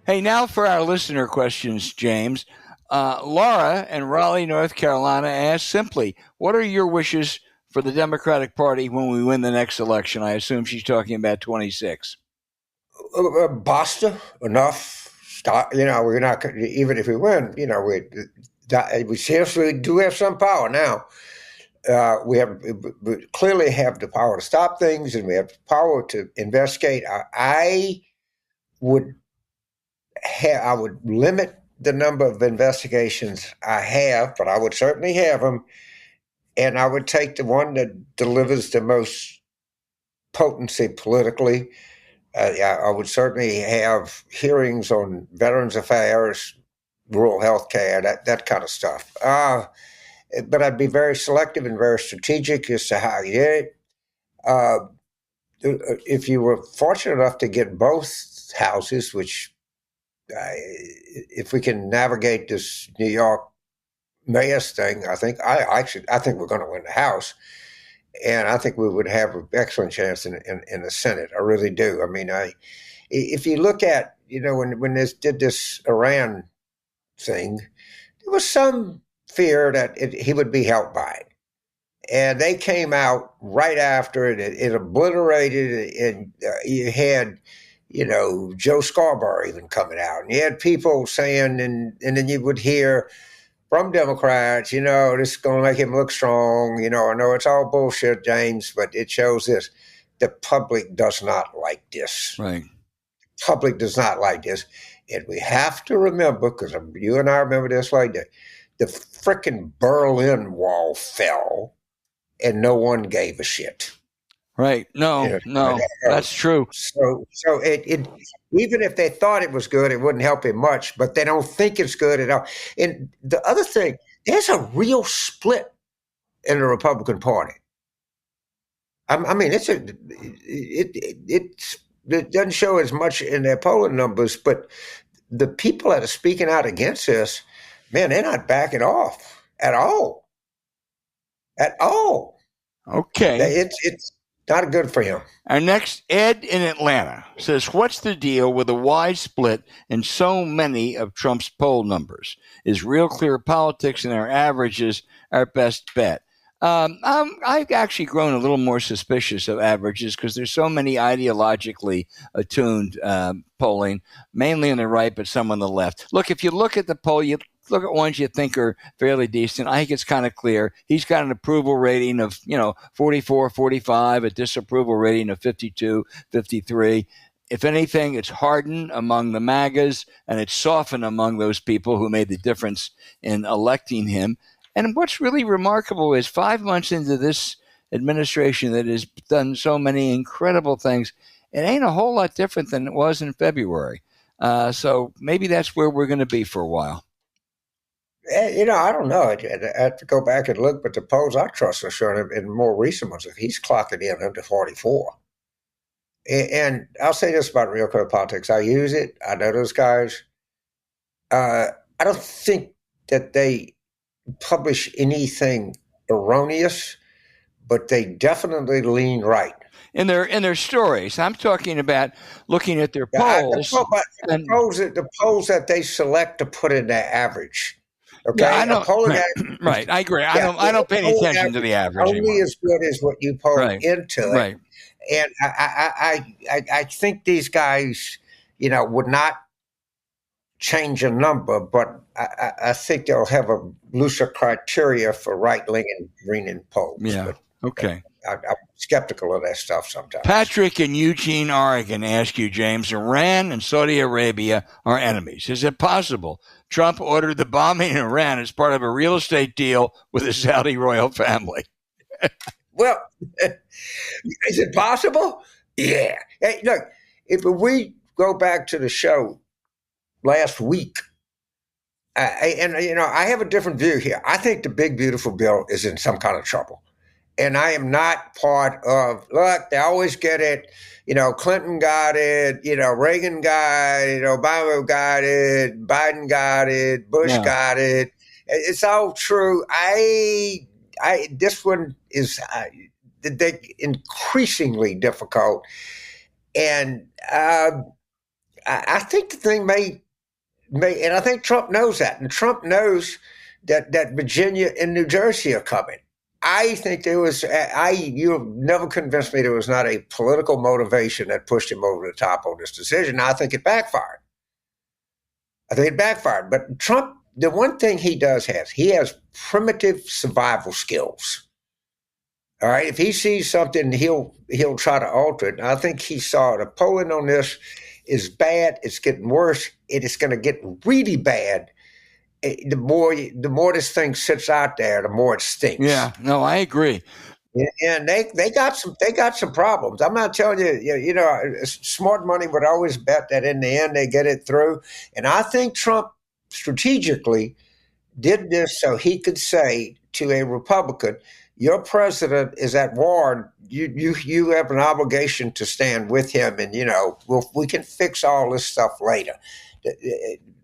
Hey, now for our listener questions, James. Laura in Raleigh, North Carolina asks simply, what are your wishes for the Democratic Party when we win the next election? I assume she's talking about 26. Basta, enough. Stop. We're not, even if we win, we seriously do have some power now. We clearly have the power to stop things, and we have the power to investigate. I would limit the number of investigations I have, but I would certainly have them. And I would take the one that delivers the most potency politically. I would certainly have hearings on Veterans Affairs, rural health care, that kind of stuff. But I'd be very selective and very strategic as to how you did it. If you were fortunate enough to get both houses, which if we can navigate this New York mayor's thing, I think we're going to win the House, and I think we would have an excellent chance in the Senate. I really do. I mean, if you look at when this did this Iran thing, there was some fear that he would be helped by it, and they came out right after it. It obliterated it, and you had. Joe Scarborough even coming out. And you had people saying, and then you would hear from Democrats, this is going to make him look strong. I know it's all bullshit, James, but it shows this. The public does not like this. Right. The public does not like this. And we have to remember, because you and I remember this like that, the frickin' Berlin Wall fell and no one gave a shit. Right. No, that's true. So it even if they thought it was good, it wouldn't help it much, but they don't think it's good at all. And the other thing, there's a real split in the Republican Party. I mean, it doesn't show as much in their polling numbers, but the people that are speaking out against this, man, they're not backing off at all. At all. Okay. It's not good for him. Our next, Ed in Atlanta, says, what's the deal with a wide split in so many of Trump's poll numbers? Is Real Clear Politics and our averages our best bet? I've actually grown a little more suspicious of averages because there's so many ideologically attuned polling, mainly on the right, but some on the left. Look, if you look at the poll, you look at ones you think are fairly decent. I think it's kind of clear. He's got an approval rating of, 44, 45, a disapproval rating of 52, 53. If anything, it's hardened among the MAGAs and it's softened among those people who made the difference in electing him. And what's really remarkable is 5 months into this administration that has done so many incredible things, it ain't a whole lot different than it was in February. So maybe that's where we're going to be for a while. I don't know. I have to go back and look, but the polls I trust are showing in more recent ones, he's clocking in under 44. And I'll say this about Real Clear Politics. I use it. I know those guys. I don't think that they publish anything erroneous, but they definitely lean right in their stories. I'm talking about looking at their polls. The polls that they select to put in their average. Okay, yeah, I know. Right, I agree. I don't pay any attention to the average only anymore. As good as what you poll into it. Right. And I think these guys, would not change a number, but I think they'll have a looser criteria for right-leaning polls. Yeah. But, okay. I'm skeptical of that stuff sometimes. Patrick in Eugene, Oregon asks you, James, Iran and Saudi Arabia are enemies. Is it possible Trump ordered the bombing in Iran as part of a real estate deal with the Saudi royal family? Well, is it possible? Yeah. Hey, look, if we go back to the show last week, I have a different view here. I think the big, beautiful bill is in some kind of trouble. And I am not part of, look, they always get it. Clinton got it, Reagan got it, Obama got it, Biden got it, Bush got it. It's all true. This one is increasingly difficult. And I think the thing may, and I think Trump knows that. And Trump knows that Virginia and New Jersey are coming. I think you've never convinced me there was not a political motivation that pushed him over the top on this decision. I think it backfired. But Trump, the one thing he has primitive survival skills. All right. If he sees something, he'll try to alter it. And I think he saw the polling on this is bad. It's getting worse. It is going to get really bad. The more this thing sits out there, the more it stinks. Yeah, no, I agree. And they got some problems. I'm not telling you, smart money would always bet that in the end they get it through. And I think Trump strategically did this so he could say to a Republican, your president is at war. You have an obligation to stand with him, and we can fix all this stuff later.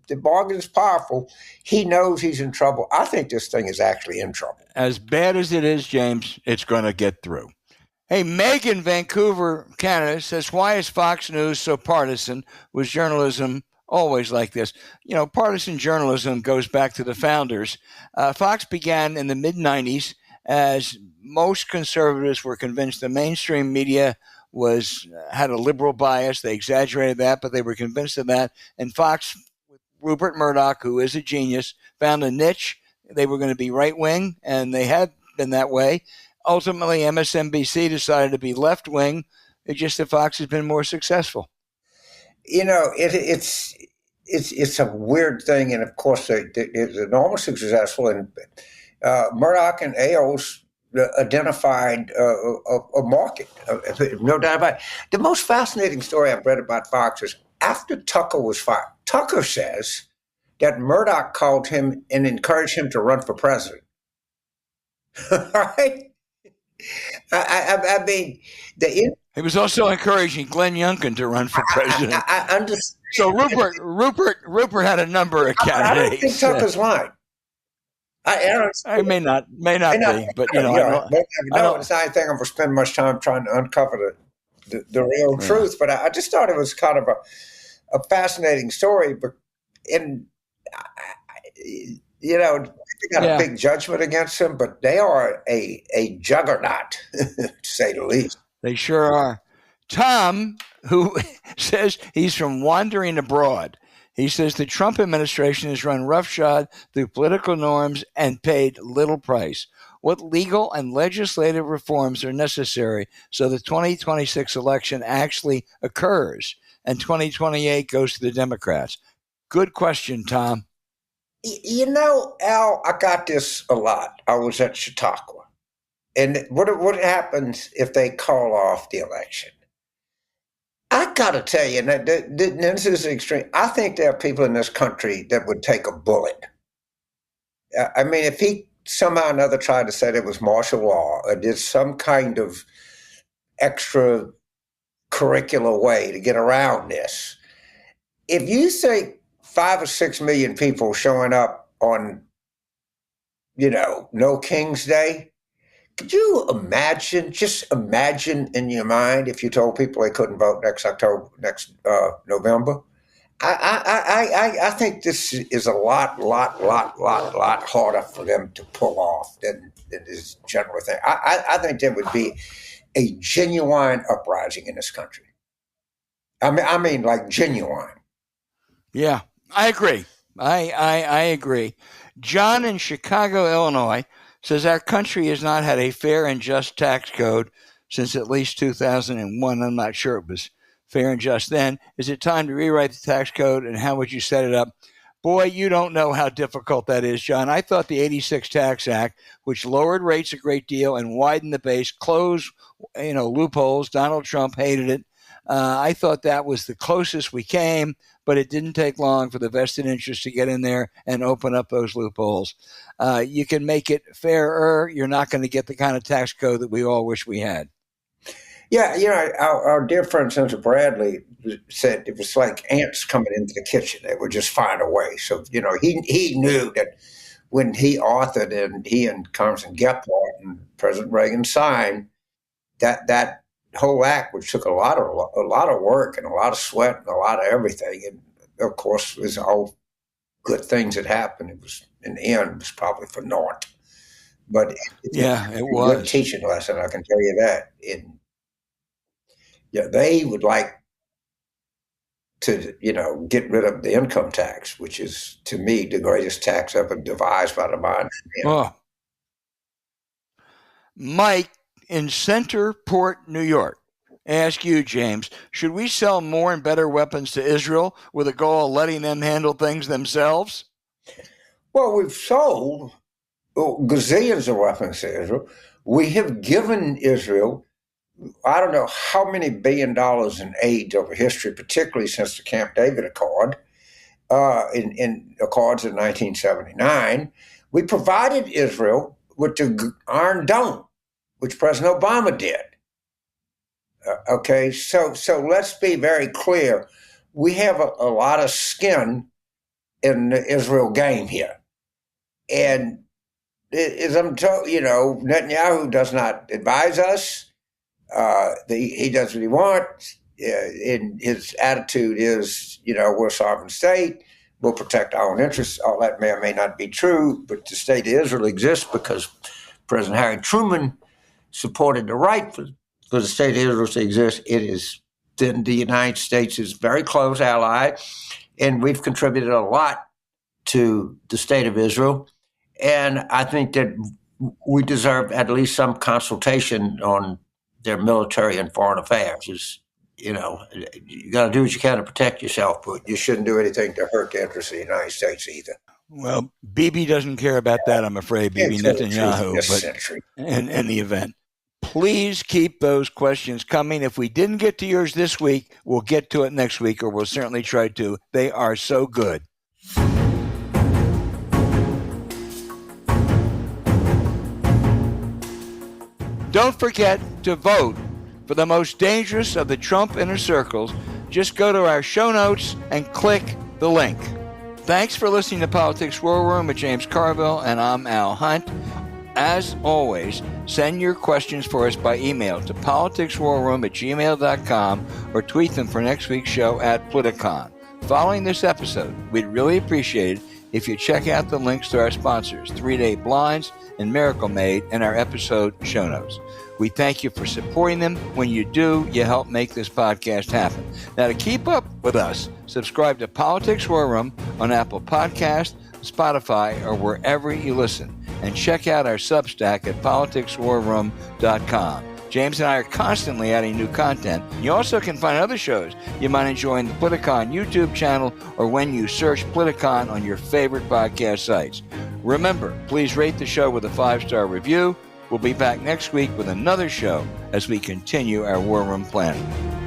The bargain is powerful. He knows he's in trouble. I think this thing is actually in trouble. As bad as it is, James, it's going to get through. Hey, Megan, Vancouver, Canada, says, why is Fox News so partisan? Was journalism always like this? Partisan journalism goes back to the founders. Fox began in the mid-'90s as most conservatives were convinced the mainstream media had a liberal bias. They exaggerated that, but they were convinced of that. And Fox, Rupert Murdoch, who is a genius, found a niche. They were going to be right-wing, and they have been that way. Ultimately, MSNBC decided to be left-wing. It's just that Fox has been more successful. It's a weird thing, and of course, it's enormously successful. And Murdoch and Ailes identified a market, no doubt about it. The most fascinating story I've read about Fox is after Tucker was fired. Tucker says that Murdoch called him and encouraged him to run for president. All right? I mean, he was also encouraging Glenn Youngkin to run for president. I understand. So Rupert had a number of candidates. I don't think Tucker's lying. I may not be, but I don't. It's not anything I'm going to spend much time trying to uncover the real truth. But I just thought it was kind of a fascinating story. But They got a big judgment against them, but they are a juggernaut, to say the least. They sure are. Tom, who says he's from wandering abroad, he says the Trump administration has run roughshod through political norms and paid little price. What legal and legislative reforms are necessary so the 2026 election actually occurs and 2028 goes to the Democrats? Good question, Tom. You know, Al, I got this a lot. I was at Chautauqua. And what happens if they call off the election? I got to tell you, and this is extreme. I think there are people in this country that would take a bullet. I mean, if he somehow or another tried to say it was martial law or did some kind of extra curricular way to get around this, if you say 5 or 6 million people showing up on, No King's Day, could you just imagine in your mind if you told people they couldn't vote next November? I think this is a lot harder for them to pull off than this general thing. I think there would be a genuine uprising in this country. I mean, like genuine. Yeah, I agree. I agree. John in Chicago, Illinois, says our country has not had a fair and just tax code since at least 2001. I'm not sure it was fair and just then. Is it time to rewrite the tax code, and how would you set it up? Boy, you don't know how difficult that is, John. I thought the 86 Tax Act, which lowered rates a great deal and widened the base, closed loopholes. Donald Trump hated it. I thought that was the closest we came, but it didn't take long for the vested interest to get in there and open up those loopholes. You can make it fairer. You're not going to get the kind of tax code that we all wish we had. Yeah, our dear friend Senator Bradley said it was like ants coming into the kitchen. They would just find a way. So, he knew that when he authored and he and Congressman Gephardt and President Reagan signed that whole act, which took a lot of work and a lot of sweat and a lot of everything, and of course, it was all good things that happened. It was in the end, it was probably for naught. But it was a good teaching lesson. I can tell you that. They would like to, get rid of the income tax, which is to me the greatest tax ever devised by the mind. Oh. Mike in Centerport, New York, ask you, James, should we sell more and better weapons to Israel with a goal of letting them handle things themselves? Well, we've sold gazillions of weapons to Israel. We have given Israel, I don't know how many $1 billion in aid over history, particularly since the Camp David Accord, in Accords in 1979. We provided Israel with the Iron Dome, which President Obama did. Okay, so let's be very clear. We have a lot of skin in the Israel game here. And as I'm told, Netanyahu does not advise us. He does what he wants. And his attitude is, we're a sovereign state. We'll protect our own interests. All that may or may not be true, but the state of Israel exists because President Harry Truman supported the right for the state of Israel to exist. It is then the United States is a very close ally, and we've contributed a lot to the state of Israel. And I think that we deserve at least some consultation on their military and foreign affairs. You got to do what you can to protect yourself, but you shouldn't do anything to hurt the interests of the United States either. Well, Bibi doesn't care about that, I'm afraid, Bibi Netanyahu, but in the event. Please keep those questions coming. If we didn't get to yours this week, we'll get to it next week, or we'll certainly try to. They are so good. Don't forget to vote for the most dangerous of the Trump inner circles. Just go to our show notes and click the link. Thanks for listening to Politics War Room with James Carville, and I'm Al Hunt. As always, send your questions for us by email to politicswarroom@gmail.com or tweet them for next week's show at Politicon. Following this episode, we'd really appreciate it if you check out the links to our sponsors, 3-Day Blinds and Miracle Made, in our episode show notes. We thank you for supporting them. When you do, you help make this podcast happen. Now, to keep up with us, subscribe to Politics War Room on Apple Podcasts, Spotify, or wherever you listen. And check out our Substack at politicswarroom.com. James and I are constantly adding new content. You also can find other shows you might enjoy on the Politicon YouTube channel or when you search Politicon on your favorite podcast sites. Remember, please rate the show with a 5-star review. We'll be back next week with another show as we continue our War Room planning.